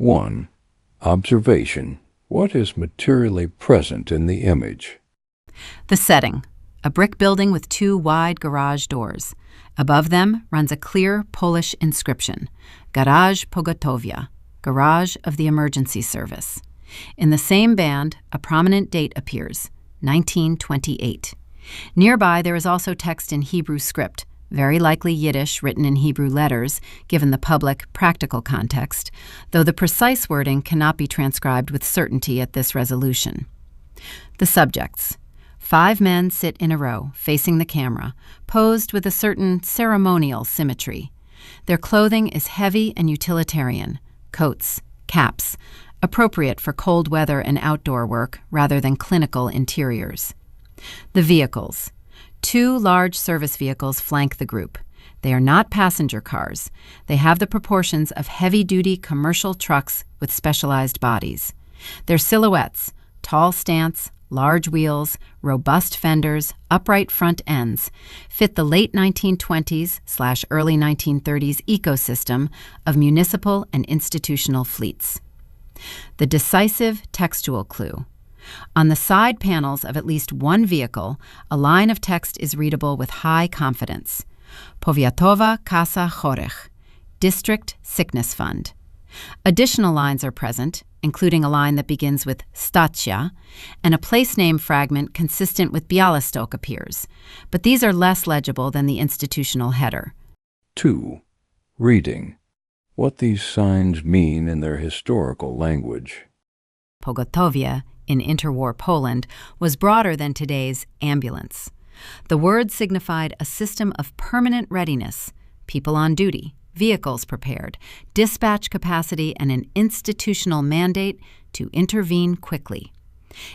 1. Observation. What is materially present in the image? The setting: a brick building with two wide garage doors. Above them runs a clear Polish inscription, Garage Pogotowia, Garage of the Emergency Service. In the same band, a prominent date appears, 1928. Nearby, there is also text in Hebrew script, very likely Yiddish written in Hebrew letters, given the public, practical context, though the precise wording cannot be transcribed with certainty at this resolution. The subjects: 5 men sit in a row, facing the camera, posed with a certain ceremonial symmetry. Their clothing is heavy and utilitarian: coats, caps, appropriate for cold weather and outdoor work rather than clinical interiors. The vehicles: 2 large service vehicles flank the group. They are not passenger cars. They have the proportions of heavy-duty commercial trucks with specialized bodies. Their silhouettes: tall stance, large wheels, robust fenders, upright front ends, fit the late 1920s/early 1930s ecosystem of municipal and institutional fleets. The decisive textual clue: on the side panels of at least one vehicle, a line of text is readable with high confidence. Powiatowa Kasa Chorych, District Sickness Fund. Additional lines are present, including a line that begins with Stacja, and a place name fragment consistent with Białystok appears, but these are less legible than the institutional header. 2. Reading. What these signs mean in their historical language. Pogotowia, in interwar Poland, was broader than today's ambulance. The word signified a system of permanent readiness, people on duty, vehicles prepared, dispatch capacity, and an institutional mandate to intervene quickly.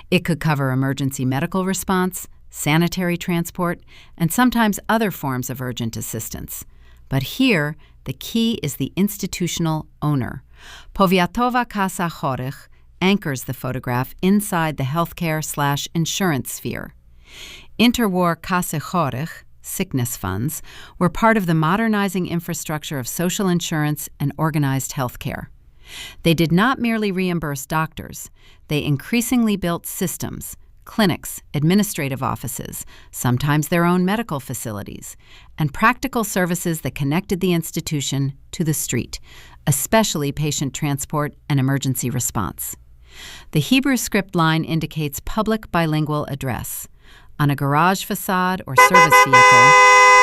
It could cover emergency medical response, sanitary transport, and sometimes other forms of urgent assistance. But here, the key is the institutional owner. Powiatowa Kasa Chorych anchors the photograph inside the healthcare/insurance sphere. Interwar Kasy Chorych, sickness funds, were part of the modernizing infrastructure of social insurance and organized healthcare. They did not merely reimburse doctors. They increasingly built systems, clinics, administrative offices, sometimes their own medical facilities, and practical services that connected the institution to the street, especially patient transport and emergency response. The Hebrew script line indicates public bilingual address. On a garage facade or service vehicle,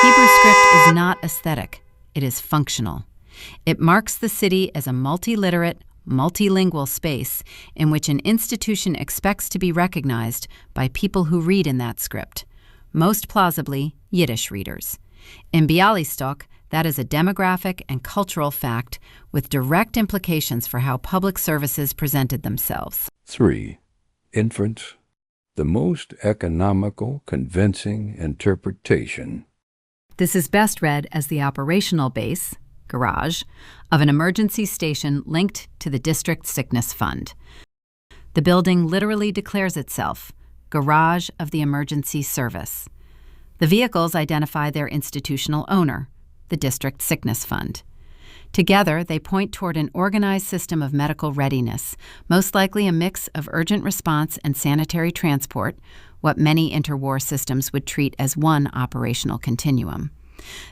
Hebrew script is not aesthetic, it is functional. It marks the city as a multiliterate, multilingual space in which an institution expects to be recognized by people who read in that script, most plausibly Yiddish readers. In Białystok, that is a demographic and cultural fact with direct implications for how public services presented themselves. 3. Inference. The most economical, convincing interpretation. This is best read as the operational base, garage, of an emergency station linked to the district sickness fund. The building literally declares itself Garage of the Emergency Service. The vehicles identify their institutional owner, the district sickness fund. Together, they point toward an organized system of medical readiness, most likely a mix of urgent response and sanitary transport, what many interwar systems would treat as one operational continuum.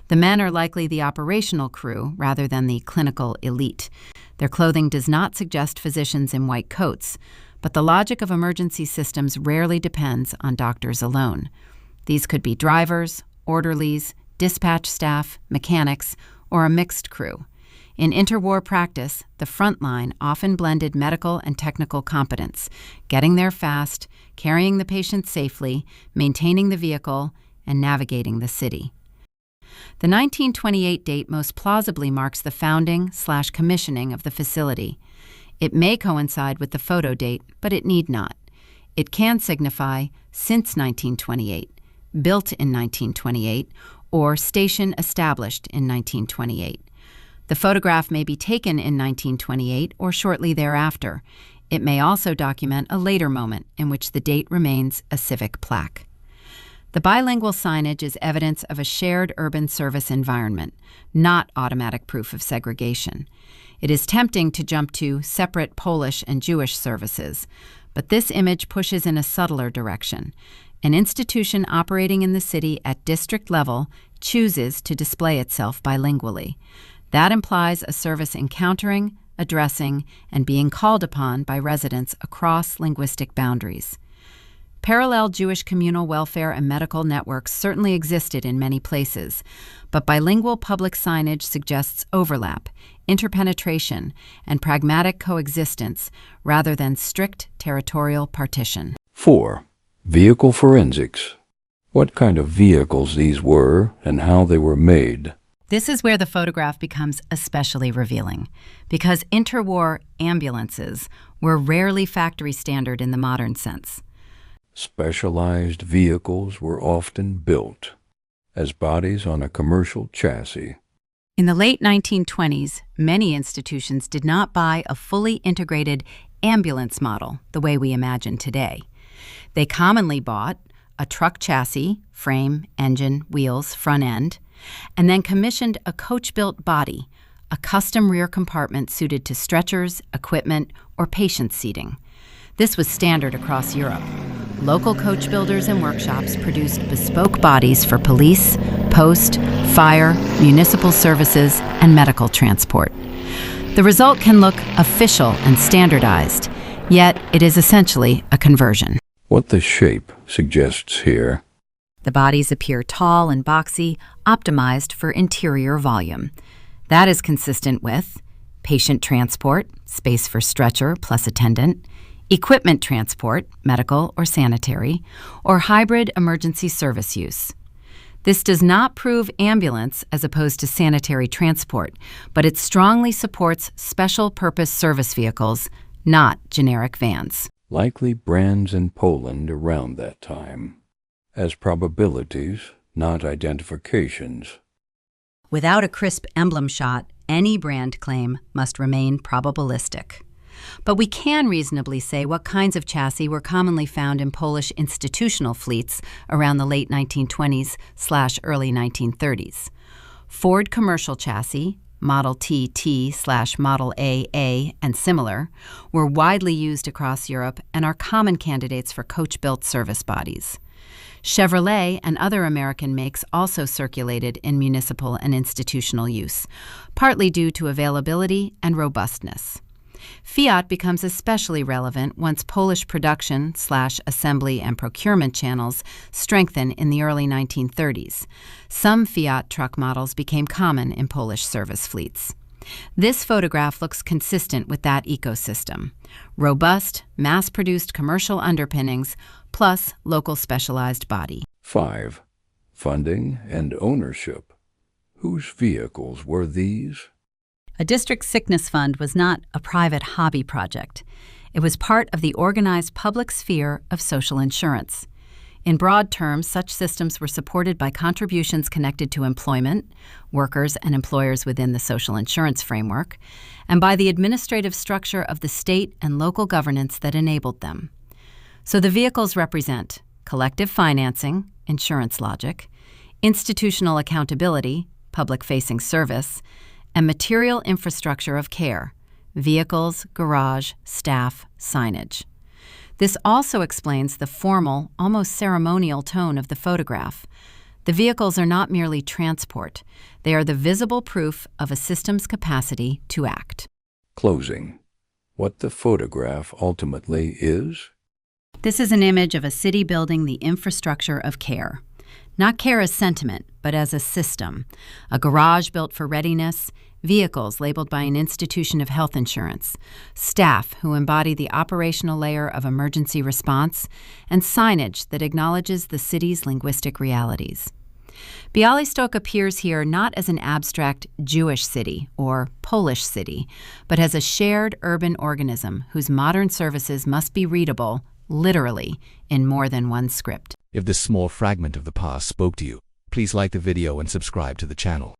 The men are likely the operational crew rather than the clinical elite. Their clothing does not suggest physicians in white coats, but the logic of emergency systems rarely depends on doctors alone. These could be drivers, orderlies, dispatch staff, mechanics, or a mixed crew. In interwar practice, the front line often blended medical and technical competence, getting there fast, carrying the patient safely, maintaining the vehicle, and navigating the city. The 1928 date most plausibly marks the founding/commissioning of the facility. It may coincide with the photo date, but it need not. It can signify since 1928, built in 1928, or station established in 1928. The photograph may be taken in 1928 or shortly thereafter. It may also document a later moment in which the date remains a civic plaque. The bilingual signage is evidence of a shared urban service environment, not automatic proof of segregation. It is tempting to jump to separate Polish and Jewish services, but this image pushes in a subtler direction. An institution operating in the city at district level chooses to display itself bilingually. That implies a service encountering, addressing, and being called upon by residents across linguistic boundaries. Parallel Jewish communal welfare and medical networks certainly existed in many places, but bilingual public signage suggests overlap, interpenetration, and pragmatic coexistence rather than strict territorial partition. 4. Vehicle forensics. What kind of vehicles these were and how they were made. This is where the photograph becomes especially revealing, because interwar ambulances were rarely factory standard in the modern sense. Specialized vehicles were often built as bodies on a commercial chassis. In the late 1920s, many institutions did not buy a fully integrated ambulance model the way we imagine today. They commonly bought a truck chassis, frame, engine, wheels, front end, and then commissioned a coach-built body, a custom rear compartment suited to stretchers, equipment, or patient seating. This was standard across Europe. Local coach builders and workshops produced bespoke bodies for police, post, fire, municipal services, and medical transport. The result can look official and standardized, yet it is essentially a conversion. What the shape suggests here. The bodies appear tall and boxy, optimized for interior volume. That is consistent with patient transport, space for stretcher plus attendant, equipment transport, medical or sanitary, or hybrid emergency service use. This does not prove ambulance as opposed to sanitary transport, but it strongly supports special purpose service vehicles, not generic vans. Likely brands in Poland around that time, as probabilities, not identifications. Without a crisp emblem shot, any brand claim must remain probabilistic. But we can reasonably say what kinds of chassis were commonly found in Polish institutional fleets around the late 1920s/early 1930s. Ford commercial chassis, Model TT/Model AA, and similar, were widely used across Europe and are common candidates for coach-built service bodies. Chevrolet and other American makes also circulated in municipal and institutional use, partly due to availability and robustness. Fiat becomes especially relevant once Polish production/assembly and procurement channels strengthen in the early 1930s. Some Fiat truck models became common in Polish service fleets. This photograph looks consistent with that ecosystem. Robust, mass-produced commercial underpinnings plus local specialized body. 5. Funding and ownership. Whose vehicles were these? A district sickness fund was not a private hobby project. It was part of the organized public sphere of social insurance. In broad terms, such systems were supported by contributions connected to employment, workers and employers within the social insurance framework, and by the administrative structure of the state and local governance that enabled them. So the vehicles represent collective financing, insurance logic, institutional accountability, public-facing service, and material infrastructure of care, vehicles, garage, staff, signage. This also explains the formal, almost ceremonial tone of the photograph. The vehicles are not merely transport. They are the visible proof of a system's capacity to act. Closing. What the photograph ultimately is? This is an image of a city building the infrastructure of care. Not care as sentiment, but as a system. A garage built for readiness, vehicles labeled by an institution of health insurance, staff who embody the operational layer of emergency response, and signage that acknowledges the city's linguistic realities. Białystok appears here not as an abstract Jewish city or Polish city, but as a shared urban organism whose modern services must be readable, literally, in more than one script. If this small fragment of the past spoke to you, please like the video and subscribe to the channel.